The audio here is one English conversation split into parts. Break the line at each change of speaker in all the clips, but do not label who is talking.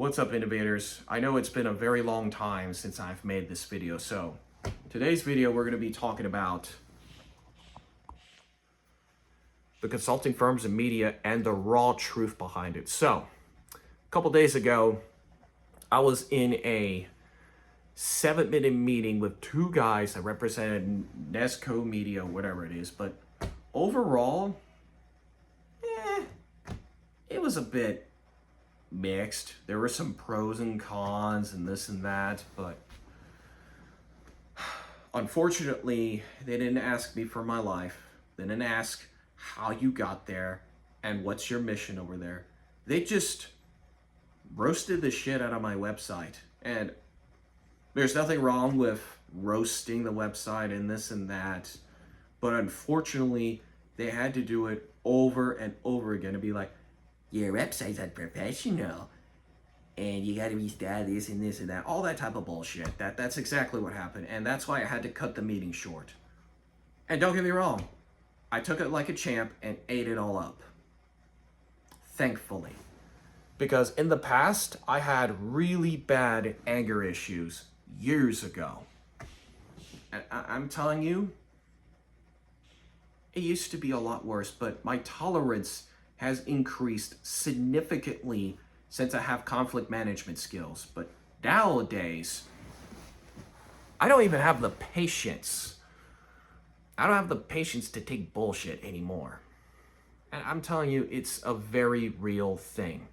What's up, innovators? I know it's been a very long time since I've made this video, so today's video we're going to be talking about the consulting firms and media and the raw truth behind it. So, a couple days ago, I was in a 7-minute meeting with two guys that represented Nesco Media, whatever it is, but overall, it was a bit mixed. There were some pros and cons and this and that, but unfortunately, they didn't ask me for my life. They didn't ask how you got there and what's your mission over there. They just roasted the shit out of my website. And there's nothing wrong with roasting the website and this and that, but unfortunately, they had to do it over and over again to be like, your website's unprofessional, and you gotta restart this and this and that, all that type of bullshit. That's exactly what happened, and that's why I had to cut the meeting short. And don't get me wrong, I took it like a champ and ate it all up. Thankfully. Because in the past, I had really bad anger issues years ago. And I'm telling you, it used to be a lot worse, but my tolerance has increased significantly since I have conflict management skills. But nowadays, I don't even have the patience. I don't have the patience to take bullshit anymore. And I'm telling you, it's a very real thing.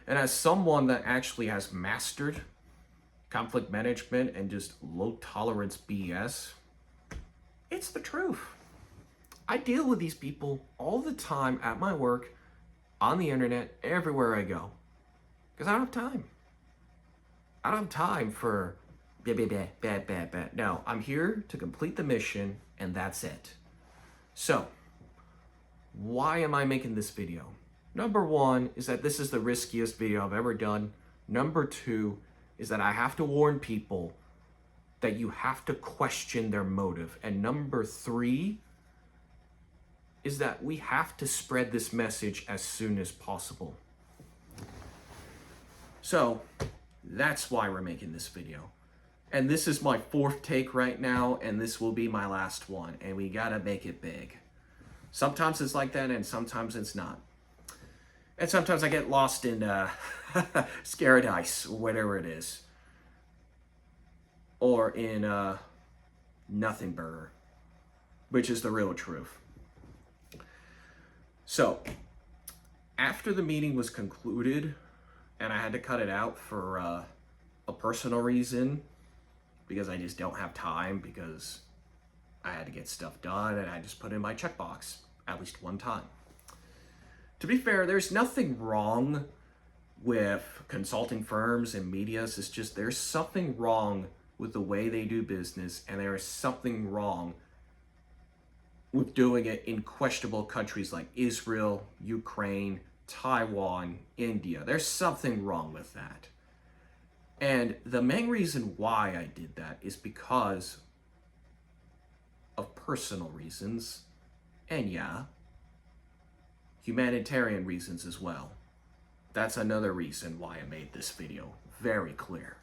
And as someone that actually has mastered conflict management and just low tolerance BS, it's the truth. I deal with these people all the time at my work, on the internet, everywhere I go. Because I don't have time. I don't have time for bad. No, I'm here to complete the mission, and that's it. So, why am I making this video? Number one is that this is the riskiest video I've ever done. Number two is that I have to warn people that you have to question their motive. And number three is that we have to spread this message as soon as possible. So, that's why we're making this video. And this is my fourth take right now, and this will be my last one, and we gotta make it big. Sometimes it's like that, and sometimes it's not. And sometimes I get lost in Scaradise, or whatever it is. Or in Nothing Burger, which is the real truth. So, after the meeting was concluded, and I had to cut it out for a personal reason, because I just don't have time, because I had to get stuff done, and I just put in my checkbox at least one time. To be fair, there's nothing wrong with consulting firms and medias. It's just there's something wrong with the way they do business, and there is something wrong with doing it in questionable countries like Israel, Ukraine, Taiwan, India. There's something wrong with that. And the main reason why I did that is because of personal reasons, and yeah, humanitarian reasons as well. That's another reason why I made this video very clear.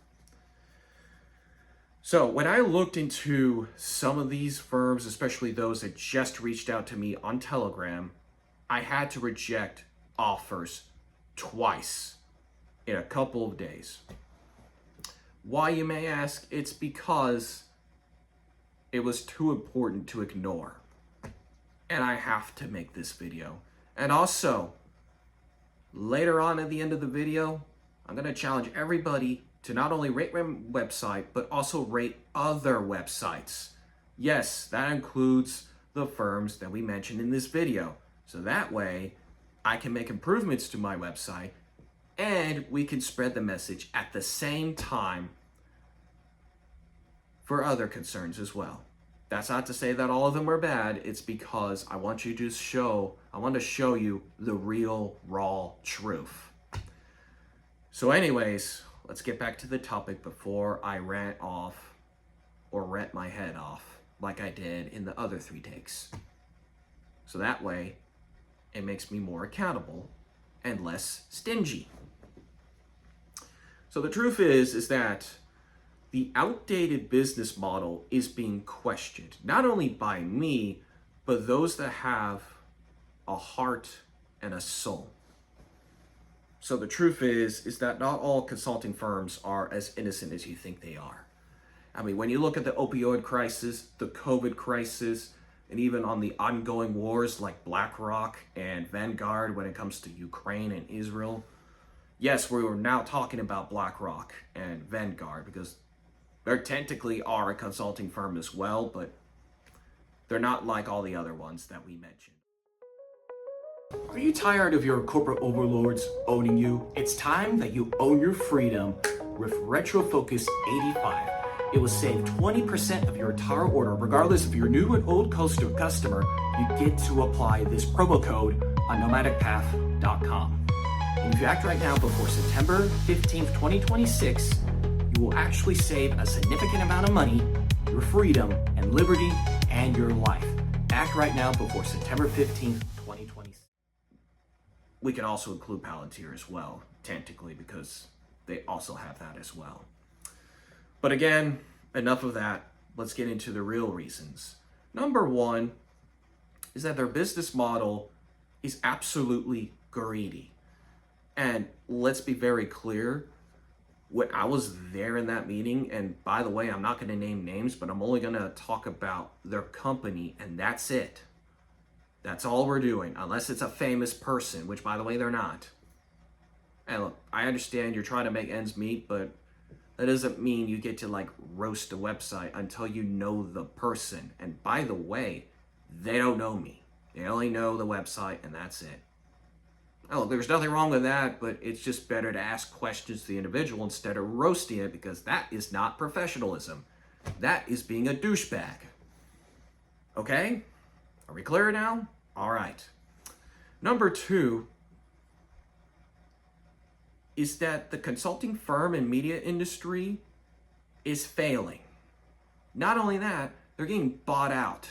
So when I looked into some of these firms, especially those that just reached out to me on Telegram, I had to reject offers twice in a couple of days. Why, you may ask? It's because it was too important to ignore. And I have to make this video. And also, later on at the end of the video, I'm going to challenge everybody to not only rate my website, but also rate other websites. Yes, that includes the firms that we mentioned in this video. So that way, I can make improvements to my website, and we can spread the message at the same time for other concerns as well. That's not to say that all of them are bad. It's because I want to show you the real, raw truth. So anyways, let's get back to the topic before I rant my head off like I did in the other 3 takes. So that way, it makes me more accountable and less stingy. So the truth is that the outdated business model is being questioned, not only by me, but those that have a heart and a soul. So the truth is that not all consulting firms are as innocent as you think they are. I mean, when you look at the opioid crisis, the COVID crisis, and even on the ongoing wars like BlackRock and Vanguard when it comes to Ukraine and Israel, yes, we were now talking about BlackRock and Vanguard because they technically are a consulting firm as well, but they're not like all the other ones that we mentioned. Are you tired of your corporate overlords owning you? It's time that you own your freedom with RetroFocus 85. It will save 20% of your entire order, regardless if you're new and old customer. You get to apply this promo code on nomadicpath.com. And if you act right now before September 15th, 2026, you will actually save a significant amount of money, your freedom and liberty, and your life. Act right now before September 15th, 2026. We can also include Palantir as well, technically, because they also have that as well. But again, enough of that. Let's get into the real reasons. Number one is that their business model is absolutely greedy. And let's be very clear, when I was there in that meeting, and by the way, I'm not going to name names, but I'm only going to talk about their company, and that's it. That's all we're doing, unless it's a famous person, which by the way, they're not. And look, I understand you're trying to make ends meet, but that doesn't mean you get to like roast a website until you know the person. And by the way, they don't know me. They only know the website and that's it. Oh, there's nothing wrong with that, but it's just better to ask questions to the individual instead of roasting it, because that is not professionalism. That is being a douchebag. Okay? Are we clear now? All right. Number two is that the consulting firm and media industry is failing. Not only that, they're getting bought out,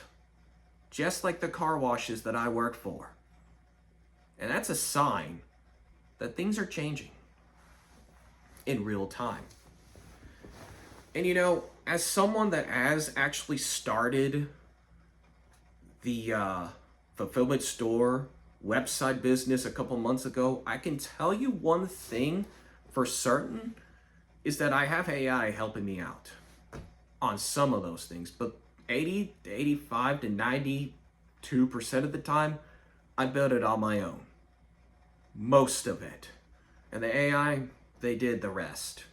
just like the car washes that I work for. And that's a sign that things are changing in real time. And you know, as someone that has actually started the fulfillment store website business a couple months ago, I can tell you one thing for certain is that I have AI helping me out on some of those things, but 80 to 85 to 92% of the time, I built it on my own. Most of it. And the AI, they did the rest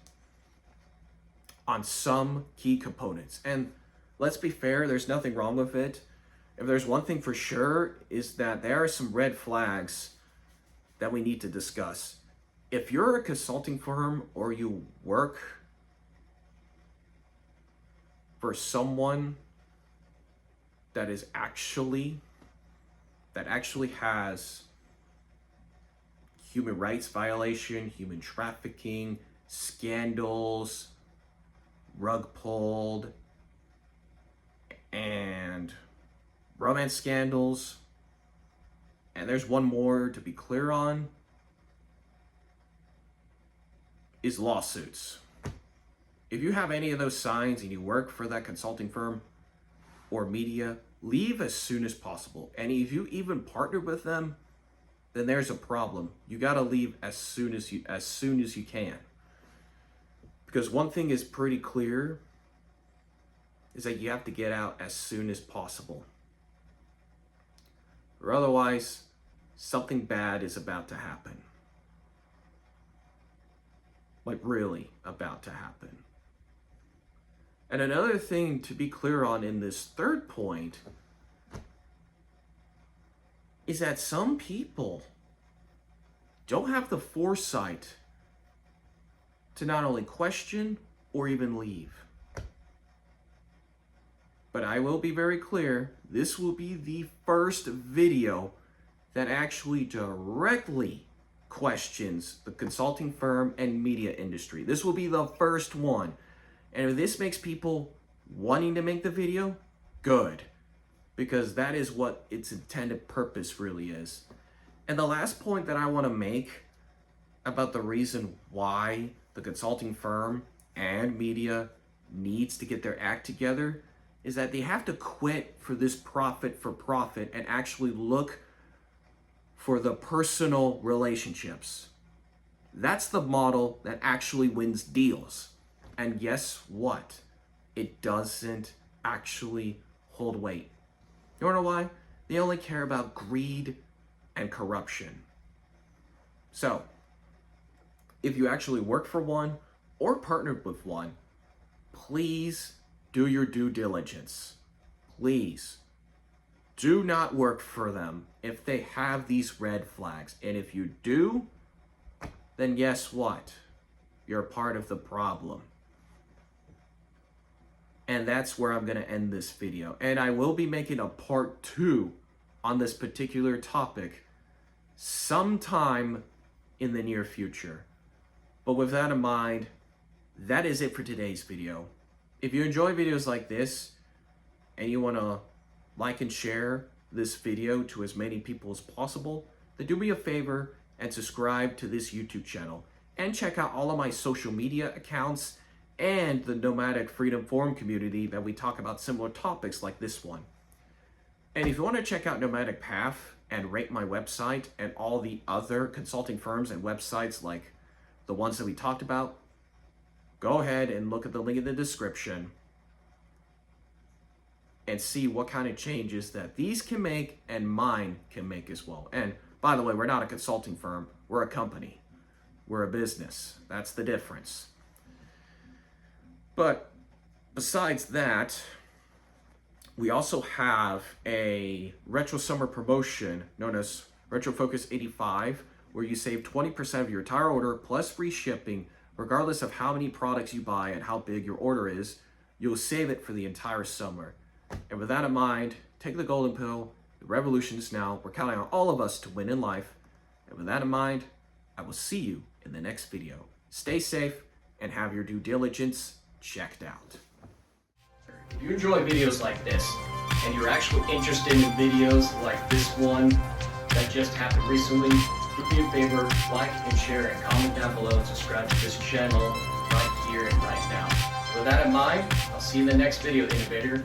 on some key components. And let's be fair, there's nothing wrong with it. If there's one thing for sure, is that there are some red flags that we need to discuss. If you're a consulting firm or you work for someone that actually has human rights violation, human trafficking, scandals, rug pulled, and romance scandals, and there's one more to be clear on, is lawsuits. If you have any of those signs and you work for that consulting firm or media, leave as soon as possible. And if you even partner with them, then there's a problem. You got to leave as soon as you can. Because one thing is pretty clear is that you have to get out as soon as possible. Or otherwise, something bad is about to happen. Like really about to happen. And another thing to be clear on in this third point is that some people don't have the foresight to not only question or even leave. But I will be very clear, this will be the first video that actually directly questions the consulting firm and media industry. This will be the first one. And if this makes people wanting to make the video, good. Because that is what its intended purpose really is. And the last point that I want to make about the reason why the consulting firm and media needs to get their act together is that they have to quit for this profit for profit and actually look for the personal relationships. That's the model that actually wins deals. And guess what? It doesn't actually hold weight. You wanna know why? They only care about greed and corruption. So, if you actually work for one or partnered with one, please do your due diligence. Please do not work for them if they have these red flags. And if you do, then guess what? You're part of the problem. And that's where I'm going to end this video. And I will be making a part 2 on this particular topic sometime in the near future. But with that in mind, that is it for today's video. If you enjoy videos like this and you want to like and share this video to as many people as possible, then do me a favor and subscribe to this YouTube channel. And check out all of my social media accounts and the Nomadic Freedom Forum community that we talk about similar topics like this one. And if you want to check out Nomadic Path and rate my website and all the other consulting firms and websites like the ones that we talked about, go ahead and look at the link in the description and see what kind of changes that these can make and mine can make as well. And by the way, we're not a consulting firm, we're a company. We're a business. That's the difference. But besides that, we also have a retro summer promotion known as Retro Focus 85, where you save 20% of your entire order plus free shipping, regardless of how many products you buy and how big your order is. You'll save it for the entire summer. And with that in mind, take the golden pill. The revolution is now. We're counting on all of us to win in life. And with that in mind, I will see you in the next video. Stay safe and have your due diligence checked out. If you enjoy videos like this and you're actually interested in videos like this one that just happened recently, do me a favor, like and share and comment down below and subscribe to this channel right here and right now. With that in mind, I'll see you in the next video, Innovator.